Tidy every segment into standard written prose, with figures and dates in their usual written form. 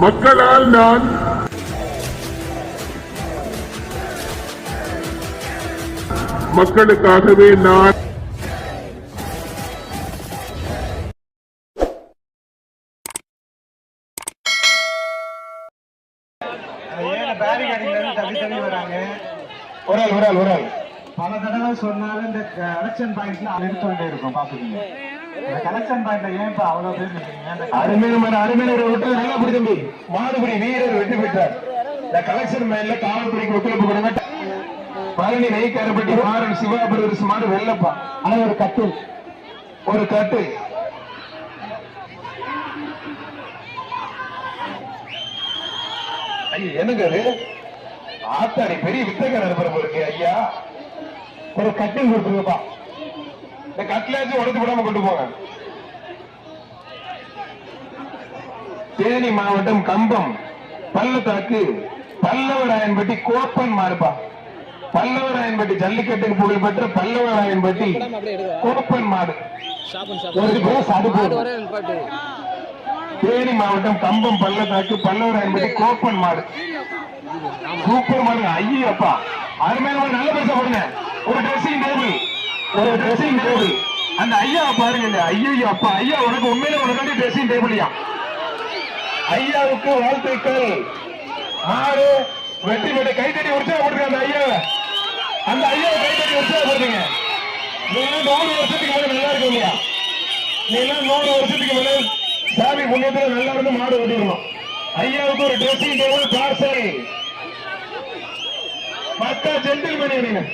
மக்களால் நான் மக்களுக்காகவே நான் பல தடவை சொன்னாலும் இந்த கலெக்ஷன் பாயிண்ட்ல நிறுத்த வேண்டிய இருக்கும். பாத்துக்கீங்க இந்த கலெக்ஷன் பாயிண்ட்ல ஏன் இப்ப அவ்வளவு பேர் நிற்கிறீங்க? அருமையான விட்டு நல்லா பிடி தம்பி. மாடுபடி வீரர் வெற்றி பெற்றார். இந்த கலெக்ஷன் பாயிண்ட்ல காவல்துறைக்கு ஒத்துழைப்பு கொடுங்க. பழனி நெய்க்காரப்பட்டி மாறன் சிவா பிரதர்ஸ் மாடு வெள்ளப்பா. ஆனா ஒரு கட்டு ஐயா என்னங்க அது ஆத்தாடி பெரிய வித்தகர் அனுப்புறப்ப இருக்கு ஐயா. ஒரு கட்டில் கொடுத்துருப்பா. இந்த கட்டிலாச்சும் உடச்சு விடாம கொண்டு போங்க. தேனி மாவட்டம் கம்பம் பள்ளத்தாக்கு பல்லவராயன்பட்டி கோப்பன் மாறுப்பா. பல்லவராயன்பட்டி ஜல்லிக்கட்டுக்கு புகழ்பெற்ற பல்லவராயன்பட்டி கோப்பன் மாடு. தேனி மாவட்டம் கம்பம் பள்ளத்தாக்கு பல்லவராயன்பட்டி கோப்பன் மாடு. சூப்பர் மாடு. ஐயப்பா அருமையான நல்ல பேச போடுங்க. ஒரு ட்ரெஸ்ஸிங் டேபிள் அந்த ஐயா பாருங்க. ஐயோ அப்பா ஐயா உனக்கு உண்மையில உனக்காண்டி ட்ரெஸ்ஸிங் டேபிள்யா. ஐயாவுக்கு வாழ்த்துக்கள். மாடு வெற்றி பெற்ற கைத்தடி உற்சாகப்படுங்க. அந்த ஐயாவை கைத்தடி உற்சாகப்படுத்துங்க. நீங்க 100 வருஷத்துக்கு மேல நல்லா இருக்கும் இல்லையா? நீங்க 100 வருஷத்துக்கு மேல சாமி புண்ணியத்துல நல்லா இருந்து மாடு ஓட்டிடணும். ஐயாவுக்கு ஒரு ட்ரெஸ்ஸிங் டேபிள் பார்சல். மக்கா ஜென்டில்மேன்.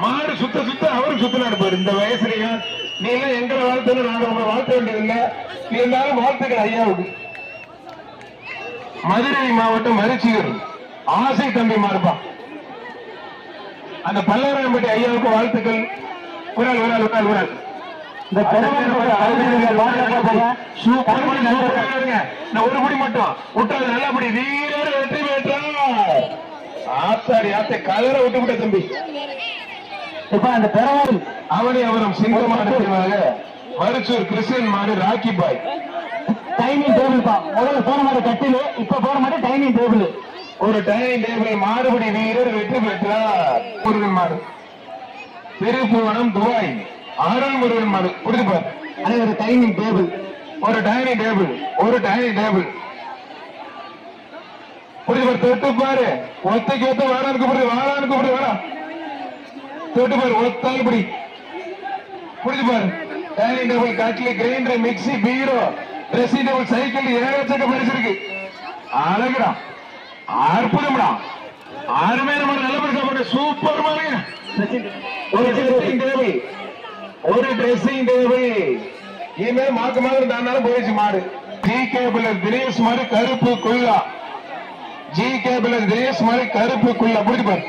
மாடு சுத்த அவரும் சுத்தினாரு பாரு. இந்த வயசுலயும் நீங்க எங்களை வாழ்த்து நாங்க உங்களை வாழ்த்த வேண்டியதில்லை. இருந்தாலும் வாழ்த்துக்கள் ஐயாவுக்கு. மதுரை மாவட்டம் மருச்சியூர் ஆசை தம்பி மாறுப்பா. அந்த பல்லவராயன்பட்டி ஐயாவுக்கு வாழ்த்துக்கள். உரால் இந்த ஒரு முடி மட்டும் விட்டாது. நல்லபடி வீரர் வெற்றி பெற்றார். ஆத்தாடி ஆத்தை கலரை விட்டு விட்ட தம்பி. இப்ப அந்த பெறவரும் அவரம் சிங்கமாக மருச்சூர் கிறிஸ்டியன் மாடு ராக்கி பாய். டைனிங் டேபிள் பா. முதல்ல போன மாடு கட்டிலு, இப்ப போன மாடு டைனிங் டேபிள். ஒரு டைனிங் டேபிள் மாடுபடி வீரர் வெற்றி பெற்றார். முருகன் மாடு திருப்புவனம் துபாய் ஆரல் முருகன் மாடு. புரிஞ்சுப்பார். அது ஒரு டைனிங் டேபிள். புரிஞ்சுப்பார். தொட்டு பாரு. ஒத்தைக்கு ஒத்த வாரானுக்கு வரா தொட்டு பாரு. ஒத்தால் படி புரிஞ்சுப்பாரு. டைனிங் டேபிள் கட்லி grinder mixie bureau dressing table cycle ஏகச்சக்க பரிசு இருக்கு. அழகுடா அற்புதம்டா அருமையான மாடு. நல்ல பரிசா போட்டு சூப்பர் மாடு. ஒரு ட்ரெஸ்ஸிங் டேபிள் இனிமேல் மாக்க மாதிரி தானாலும் போயிடுச்சு மாடு. ஜி கேபிள் தினேஷ் மாடு கருப்பு குள்ளா. புரிஞ்சு பாரு.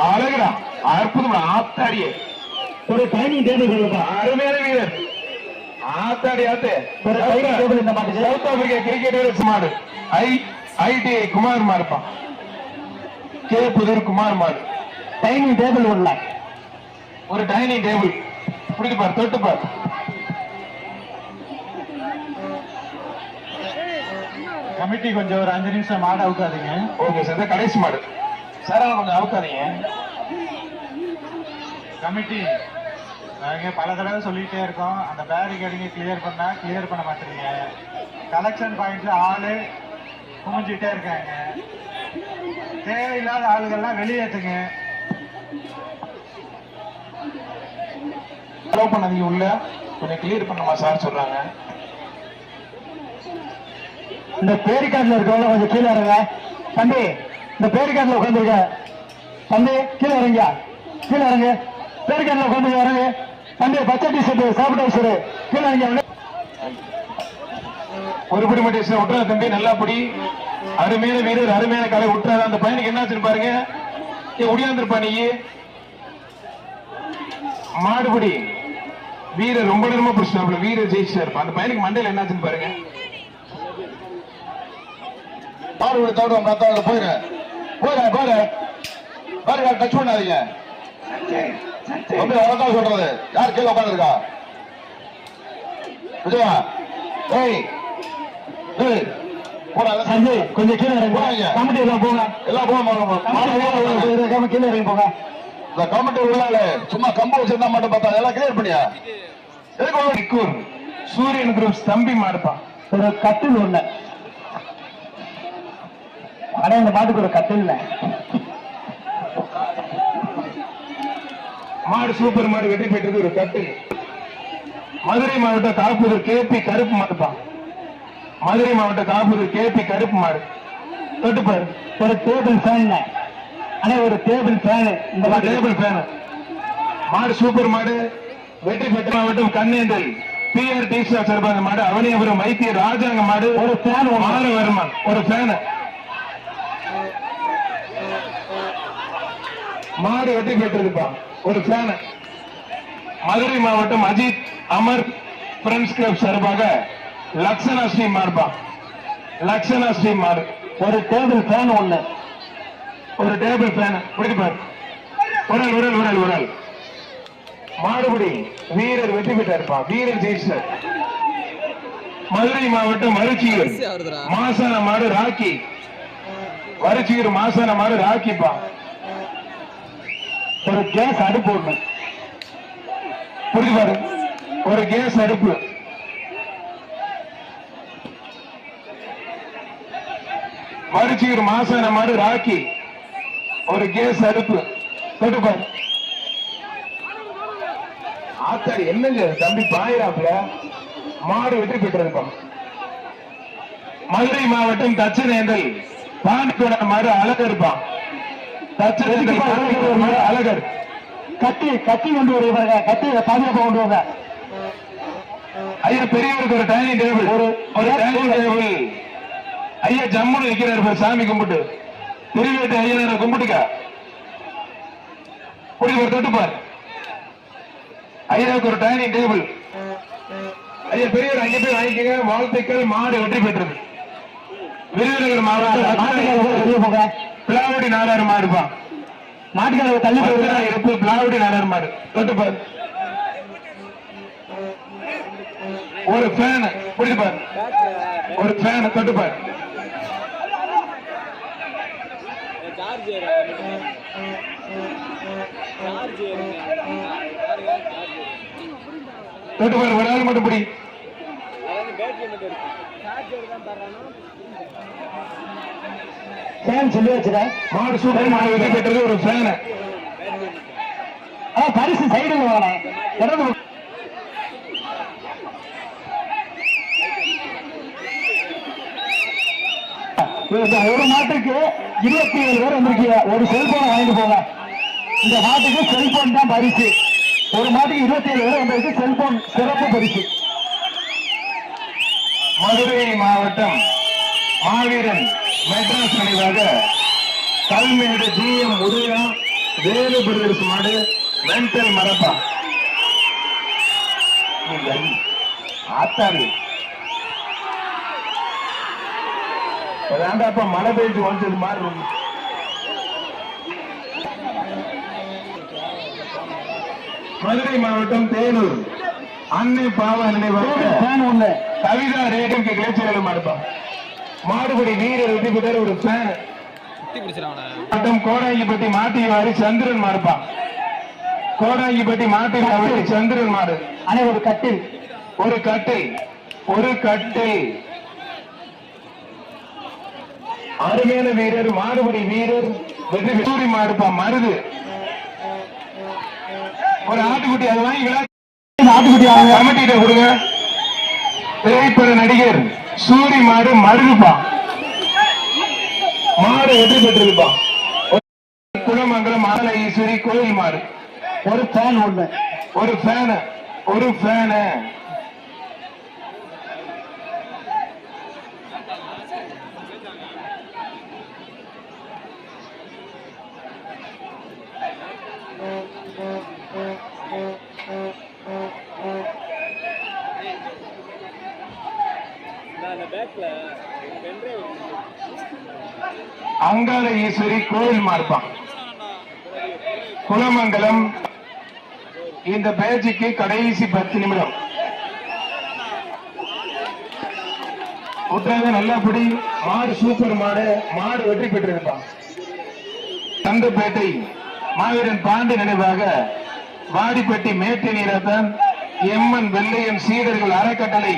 அழகுடா அற்புதம். ஆத்தாடியே ஒரு டைனிங் டேபிள் அருமையான வீரர். ஆத்தாடி ஆத்து சவுத் ஆப்பிரிக்கா கிரிக்கெட் மாடு. ஐடிஐ குமார் மாறுப்பான். கே புதூர் குமார் மாடு. டைனிங் டேபிள் ஒரு டைனிங் டேபிள். புரிஞ்சு பாரு. தொட்டு பாரு. கமிட்டி கொஞ்சம் ஒரு 5 நிமிஷம் மாடு அவுக்காதீங்க. Okay sir. கடைசி மாடு சார் கொஞ்சம் அவுக்காதீங்க. கமிட்டி நாங்க பல தடவை சொல்லிட்டே இருக்கோம். அந்த பேரிகேடிங்க கிளியர் பண்ண மாட்டீங்க. கலெக்ஷன் பாயிண்ட்ல ஆளு குமிஞ்சிட்டே இருக்காங்க. தேவையில்லாத ஆளுகள்லாம் வெளியேற்றுங்க. பண்ணாதீங்க. உள்ள கொஞ்சம் கிளியர் பண்ணுமா சார் சொல்றாங்க. இந்த பேரிகார்ட்ல இருக்கவங்க கொஞ்சம் கீழே இறங்க. தம்பி இந்த பேரிகார்ட்ல உட்காந்துருக்க தம்பி கீழே இறங்க. பேரிகார்ட்ல உட்காந்து இறங்க. தம்பி பச்சை டிஷர்ட் சாப்பிட்டு கீழே இறங்க. ஒரு படி மட்டும் விட்டுறா தம்பி. நல்லா படி. அருமையான வீரர் அருமையான கலை விட்டுறாரு. அந்த பையனுக்கு என்ன வச்சிருப்பாருங்க? ஒடியாந்துருப்பா நீ. மாடுபடி வீரர் ரொம்ப நேரமா பிடிச்சாப்ல. வீரர் ஜெயிச்சா இருப்பா. அந்த பையனுக்கு மண்டையில என்னாச்சுன்னு பாருங்க. மாடுபடி தவிர மத்தவங்க போயிரு டச் பண்ணாதீங்க. சொல்றது யார் கீழே உட்காந்துருக்கா? விஜயா சஞ்சய் கொஞ்சம் கீழே இறங்க. போங்க. கமிட்டி எல்லாம் போங்க. எல்லாம் போங்க கீழே இறங்கி போங்க. இந்த கமிட்டி உள்ளால சும்மா கம்பு வச்சிருந்தா மட்டும் பார்த்தா எல்லாம் கிளியர் பண்ணியா எதுக்கு சூரியன் குரூப் தம்பி மாடுப்பா ஒரு கட்டில் ஒண்ணு. ஆனா இந்த மாட்டுக்கு ஒரு கட்டில் இல்ல. மாடு சூப்பர் மாடு வெற்றி பெற்றது ஒரு கட்டு. மதுரை மாவட்ட காப்பூர் கேபி கருப்பு மாடுப்பா. மதுரை மாவட்ட காப்பூர் கேபி கருப்பு மாடு தொட்டுப்பாரு. ஒரு டேபிள் ஃபேன். ஆனா ஒரு டேபிள் ஃபேன். இந்த டேபிள் ஃபேன் மாடு சூப்பர் மாடு வெற்றி பெற்ற மாவட்டம் கண்ணேந்தல் பிஆர் டீசா சார்பாக மாடு அவனியபுரம் வைத்திய ராஜாங்க மாடு ஒரு ஃபேன் மாறு வருமான் ஒரு ஃபேன் மாடு வெற்றி பெற்றிருப்பா ஒரு ஃபேன். மதுரை மாவட்டம் அஜித் அமர் பிரெண்ட்ஸ் கிளப் சார்பாக லக்ஷனா ஸ்ரீ மாடுப்பா. லக்ஷனா ஸ்ரீ மாடு ஒரு டேபிள் ஃபேன் ஒண்ணு. ஒரு டேபிள் ஃபேன் பிடிப்பார். உடல் உடல் உடல் உடல் மாடுபடி வீரர் வெற்றி பெற்றார்ப்பா. வீரர் ஜெயிச்சார். மதுரை மாவட்டம் மருச்சியூர் மாசான மாடு ராக்கி. மருச்சியூர் மாசான மாடு ராக்கிப்பா. ஒரு கேஸ் அடுப்பு ஒண்ணு. புரியுது ஒரு கேஸ் அடுப்பு. மருச்சியூர் மாசான மாடு ராக்கி ஒரு கேஸ் அடுப்பு தொட்டுப்பாரு. ஆத்தாடி என்னங்க தம்பி பாயிராப்ல மாடு வெற்றி பெற்றிருக்கோம். மதுரை மாவட்டம் தச்சநேந்தல் பாண்டிக்கோட மாடு அழகர்ப்பான். தச்சநேந்தல் மாடு அழகர். கத்தி கத்தி கொண்டு வருவாங்க. கத்தி பாதுகாப்பு கொண்டு வாங்க. ஐயா பெரியவருக்கு ஒரு டைனிங் டேபிள். ஒரு டைனிங் டேபிள். ஐயா ஜம்முன்னு நிக்கிறாரு சாமி கும்பிட்டு. திருவேட்டு ஐயா கும்பிட்டுக்க குடி ஒரு தொட்டுப்பார். ஐயாவுக்கு ஒரு டைனிங் டேபிள். ஐயா பெரியவர் அங்கே போய் வாங்கிக்கங்க. வாழ்த்துக்கள். மாடு வெற்றி பெற்றது. விருதுநகர் மாவட்டம் பிளாவடி நாடாறு மாடுப்பா. நாட்டுக்கார தள்ளி இருப்பு பிளாவடி நாடாறு மாடு தொட்டுப்பார். ஒரு ஃபேன் பிடிப்பார். ஒரு ஃபேன் தொட்டுப்பார். தொட்டுப்பார். ஒரு ஆள் மட்டும் பிடி. ஃபேன் சொல்லி வச்சுறேன். மாடு சூப்பர் மாடு வெற்றி பெற்றது ஒரு ஃபேன். பரிசு சைடுல வாங்க. இடது ஒரு மாட்டுக்கு 27 பேர் வந்திருக்கீங்க. ஒரு செல்போன் வாங்கிட்டு போங்க. இந்த மாட்டுக்கு செல்போன் தான் பரிசு. ஒரு மாட்டுக்கு 27 பேர் வந்திருக்கு. செல்போன் சிறப்பு பரிசு. மதுரை மாவட்டம் மாவீரன் மெட்ராஸ் நினைவாக கல்மேடு ஜிஎம் உதயா வேலு பிரதர்ஸ் மாடு மென்டல் மரப்பா. ஆத்தாரு வேண்டாப்பா மழை பெய்ஞ்சு வந்தது மாதிரி. மதுரை மாவட்டம் தேனூர் அன்னை பாவ நினைவாக கவிதா ரேடியோக்கு கிளர்ச்சிகள் மாடுப்பா. மாடுபடி வீரர் வெற்றி பெற்ற ஒரு ஃபேன். கோடாங்கிப்பட்டி மாட்டிவாரி சந்திரன் மாடுப்பா. கோடாங்கிப்பட்டி மாட்டிவாரி சந்திரன் மாடு. அனை ஒரு கட்டில். ஒரு கட்டில். ஒரு கட்டில். அருமையான வீரர் மாடுபடி வீரர் வெற்றி சூரி மாடுப்பா. மருது ஒரு ஆட்டுக்குட்டி. அதை வாங்கி ஆட்டுக்குட்டி கமிட்டிட்ட கொடுங்க. திரைப்பட நடிகர் சூரி மாடு மருதுப்பா. மாடு வெற்றி பெற்றிருப்பா. குலமங்கலம் ஆல ஈஸ்வரி கோயில் மாடு. ஒரு ஃபேன் ஒண்ணு. ஒரு ஃபேன். ஒரு ஃபேன். அங்காள ஈஸ்வரி கோயில் மாடுப்பான். குலமங்கலம். இந்த பேச்சுக்கு கடைசி 10 நிமிடம். விட்டாங்க நல்லா பிடி. மாடு சூப்பர் மாடு. மாடு வெற்றி பெற்றிருப்பான். தங்கப்பேட்டை மாவீரன் பாண்டி நினைவாக வாடிப்பட்டி மேட்டு நீரத்தன் எம்என் வெள்ளையன் சீடர்கள் அறக்கட்டளை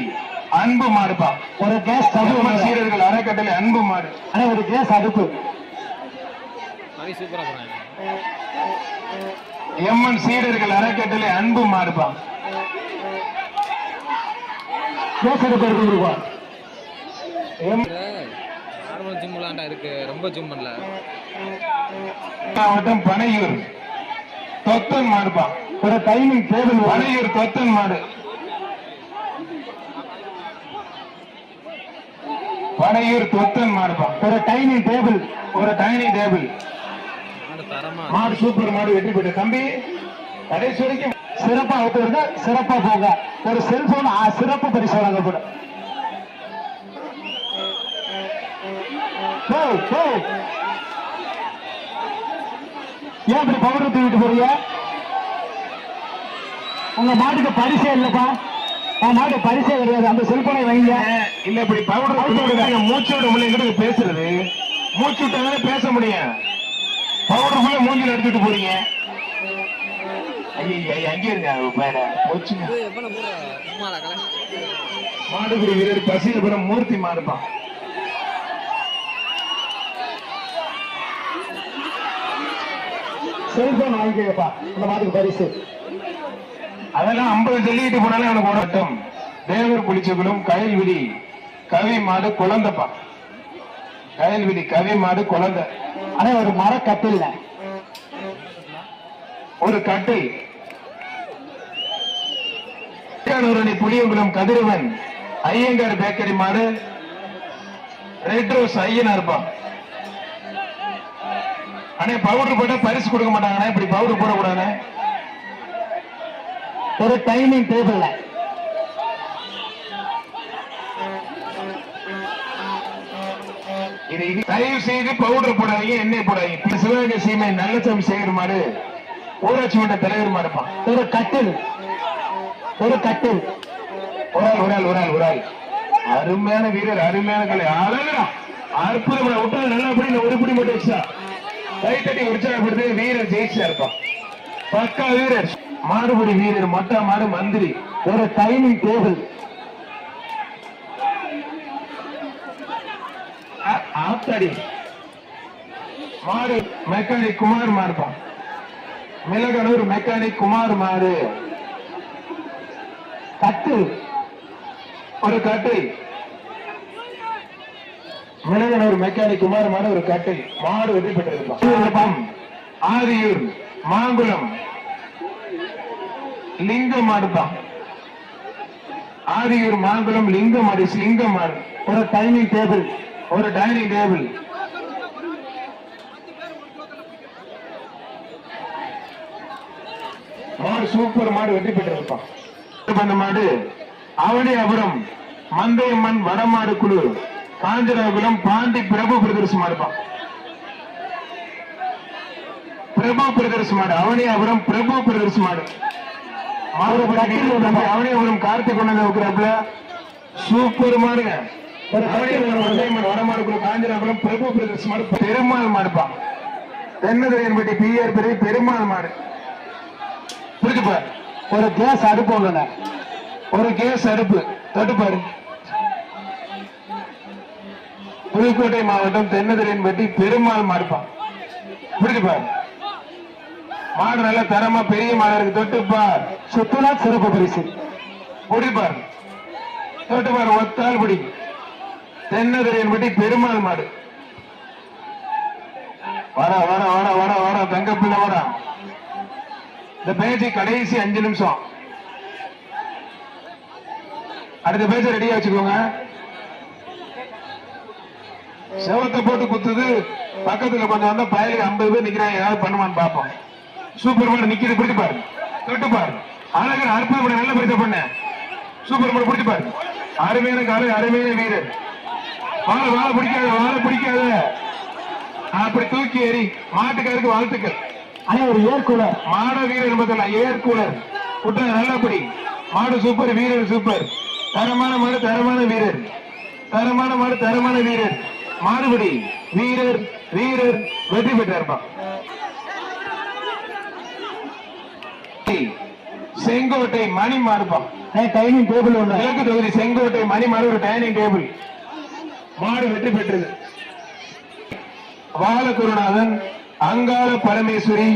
அன்பு மாடுப்பா. ஒரு கேஸ் எம்என் சீடர்கள் அறக்கட்டளை அன்பு மாடு. ஆனா ஒரு கேஸ் அடுப்பு எம்என் சீடர்கள் அறக்கட்டளை அன்பு மாடுப்பா. கேஸ் அடுப்பு எடுத்து நார்மல் ஜிம் விளாண்டா இருக்கு, ரொம்ப ஜிம் பண்ணல. மாவட்டம் பனையூர் தொத்தன் மாடுப்பா. ஒரு டைமிங் டேபிள் பனையூர் தொத்தன் மாடு. பனையூர் தொத்தன் மாடுப்பா. ஒரு டைனிங் டேபிள். ஒரு டைனிங் டேபிள். மாடு தரமா மாடு சூப்பர் மாடு வெற்றி பெற்ற தம்பி. கடைசி வரைக்கும் சிறப்பா விட்டுருங்க, சிறப்பா போங்க. ஒரு செல்போன் சிறப்பு பரிசு வழங்கப்படும். ஏன் இப்படி பவர் தூக்கிட்டு போறீங்க? உங்க மாட்டுக்கு பரிசே இல்லப்பா. மாட்டு பரிசே கிடையாது. அந்த செல்போனை வைங்க. இல்ல இப்படி பவுடர் மூச்சோட முடியும் பேசுறது. மூச்சு விட்டாங்க பேச முடியும். பவுடர் போல மூஞ்சில் எடுத்துட்டு போறீங்க. அங்கே இருங்க போச்சுங்க. மாடுபிடி வீரர் பசீலபுரம் மூர்த்தி மாடுப்பான். செல்போன் வாங்கிக்கப்பா. இந்த மாட்டுக்கு பரிசு அதெல்லாம் 50 சொல்லிட்டு போனாலே அவனுக்கு ஓடட்டும். தேவர் புளிச்சகுளம் கயல்விடி கவி மாடு குழந்தைப்பா. கயல்விடி கவி மாடு குழந்தை. ஆனா ஒரு மரக்கட்டில் ஒரு கட்டில். புளியங்குளம் கதிரவன் ஐயங்கார் பேக்கரி மாடு ரெட் ரோஸ் ஐயனார்ப்பா. ஆனா பவுடர் போட்டா பரிசு கொடுக்க மாட்டாங்க. இப்படி பவுடர் போடக்கூடாது. ஒரு டைனிங் டேபிள். தயவு செய்து பவுடர் போடாதீங்க, எண்ணெய் போடாதீங்க. சிவகங்கை சீமை நல்லசாமி சேகர் மாடு ஊராட்சி மன்ற தலைவர் மாடுப்பான். ஒரு கட்டில். ஒரு கட்டில். ஒரு ஆள் அருமையான வீரர், அருமையான கலை. அழகா அற்புதமான விட்டால் நல்லா படி. ஒரு படி மட்டும் வச்சா கை தட்டி உற்சாகப்படுத்து. வீரர் ஜெயிச்சா இருப்பான். பக்கா வீரர். மாடுபடி வீரர் மொட்டா மாடு மந்திரி. ஒரு டைனிங் டேபிள். ஆத்தாடி மாடு மெக்கானிக் குமார் மாடுப்பான். மிளகனூர் மெக்கானிக் குமார் மாடு. கட்டு. ஒரு கட்டு. மிளகனூர் மெக்கானிக் குமார் மாடு ஒரு கட்டு. மாடு வெற்றி பெற்றிருப்பான். ஆதியூர் மாங்குளம் லிங்கம் மாடுப்பான். ஆதியூர் மாங்குளம் லிங்கம் மாடு. லிங்கம் மாடு. ஒரு டைனிங் டேபிள். ஒரு டைனிங் டேபிள். மாடு சூப்பர் மாடு வெற்றி பெற்றிருப்பான். அந்த மாடு அவனியாபுரம் மந்தையம்மன் வடமாடு குழு காஞ்சனாகுளம் பாண்டி பிரபு பிரதர்ஸ் மாடுப்பான். பிரபு பிரதர்ஸ் மாடு. அவனியாபுரம் பிரபு பிரதர்ஸ் மாடு. அவனியாபுரம் கார்த்திக் கொண்டு வைக்கிறாப்புல சூப்பர் மாடுங்க. வடமாடு குழு காஞ்சனாகுளம் பிரபு பிரதர்ஸ் மாடு. பெருமாள் மாடுப்பான். தென்னதுரையன்பட்டி பிஆர் பெரிய பெருமாள் மாடு. புரிஞ்சுப்பார். ஒரு கேஸ் அடுப்பு ஒண்ணு. ஒரு கேஸ் அடுப்பு தொட்டுப்பாரு. புதுக்கோட்டை மாவட்டம் தென்னதுரையன்பட்டி பெருமாள் மாடுப்பான். புரிஞ்சுப்பார். மாடு நல்ல தரமா பெரிய மாடு இருக்கு. தொட்டுப்பார். சுற்றுலா சிறப்பு பரிசு. புடிப்பார். தொட்டுப்பார். ஒத்தால் புடி. தென்னதுரையன்பட்டி பெருமாள் மாடு. வர தங்கப்பிள்ளை வர. இந்த பேச்சு கடைசி 5 நிமிஷம். அடுத்த பேச்ச ரெடியா வச்சுக்கோங்க. செவத்தை போட்டு குத்துது. பக்கத்துல கொஞ்சம் வந்தா பயலுக்கு 50 பேர் நிக்கிறாங்க. ஏதாவது பண்ணுவான்னு பாப்போம். சூப்பர் மாடு நிக்கிறது. பிடிச்சு பாரு. தொட்டு பாரு. அழகு அற்புதம். நல்ல பரிசு பண்ண. சூப்பர் மாடு பிடிச்சு பாரு. அருமையான காலை, அருமையான வீரர். வாழை பிடிக்காத அப்படி தூக்கி எறி. மாட்டுக்காருக்கு வாழ்த்துக்கள். ஆனா ஒரு ஏர்கூலர். மாட வீரர் என்பதில்ல, ஏர்கூலர். நல்லபடி மாடு சூப்பர். வீரர் சூப்பர். தரமான மாடு, தரமான வீரர். தரமான மாடு, தரமான வீரர். மாடுபடி வீரர் வீரர் வெற்றி பெற்றார்ப்பா. செங்கோட்டை மணி மாடுப்பா. டைனிங் டேபிள் ஒண்ணு. கிழக்கு தொகுதி செங்கோட்டை மணி மாடு ஒரு டைனிங் டேபிள் மாடு வெற்றி பெற்றது. பாலகுருநாதன் அங்காள பரமேஸ்வரி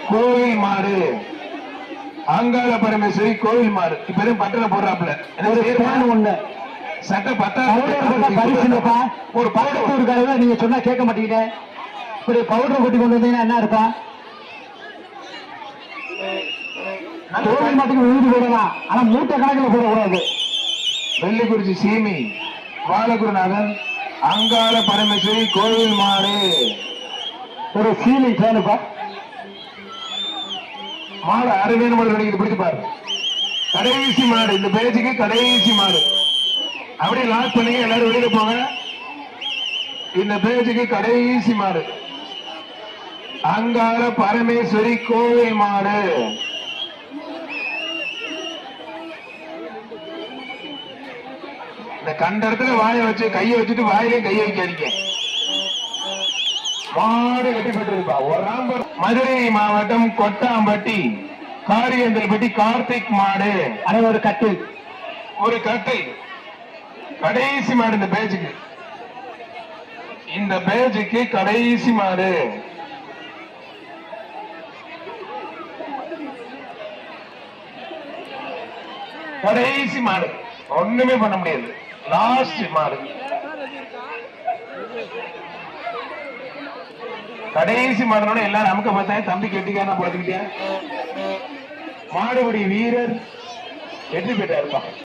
கோவில் மாடு. அங்காள பரமேஸ்வரி கோவில் மாடு. இப்ப எதுவும் பட்டணம் போடுறாப்புல ஒண்ணு சட்ட பரிசுப்பா. ஒரு பவுடர் இருக்காரு, நீங்க சொன்னா கேட்க மாட்டீங்க. ஒரு பவுடர் கொட்டி கொண்டு வந்தீங்கன்னா என்ன இருக்கும்? கோவில் மாட்டுக்கு விழுந்து போடலாம், ஆனா மூட்டை கணக்கில் போடக்கூடாது. வெள்ளிக்குறிச்சி சீமி பாலகுருநாதன் அங்காள பரமேஸ்வரி கோவில் மாடு ஒரு சீலிங் ஃபேனுப்பா. மாடு அருமையான மாடு கிடைக்குது, பிடிச்சு பாரு. கடைசி மாடு, இந்த பேஜுக்கு கடைசி மாடு. அப்படியே லாக் பண்ணி எல்லாரும் வெளியில போங்க. இந்த பேஜுக்கு கடைசி மாடு அங்காள பரமேஸ்வரி கோவில் மாடு. இந்த கண்ட இடத்துல வாயை வச்சு கையை வச்சுட்டு வாயிலே கையை வைக்காதீங்க. மாடு வெற்றி பெற்றிருப்பா. ஒரு ராம்பர். மதுரை மாவட்டம் கொட்டாம்பட்டி காரியந்தல்பட்டி கார்த்திக் மாடு. ஒரு கட்டில், ஒரு கட்டை. கடைசி மாடு இந்த பேஜுக்கு. இந்த பேஜுக்கு கடைசி மாடு. கடைசி மாடு, ஒண்ணுமே பண்ண முடியாது. லாஸ்ட் மாடு, கடைசி மாடனோட எல்லாரும் நமக்கு பார்த்தா தம்பி கெட்டிக்கான பார்த்துக்கிட்டேன். மாடுபடி வீரர் வெற்றி பெற்றாருப்பா.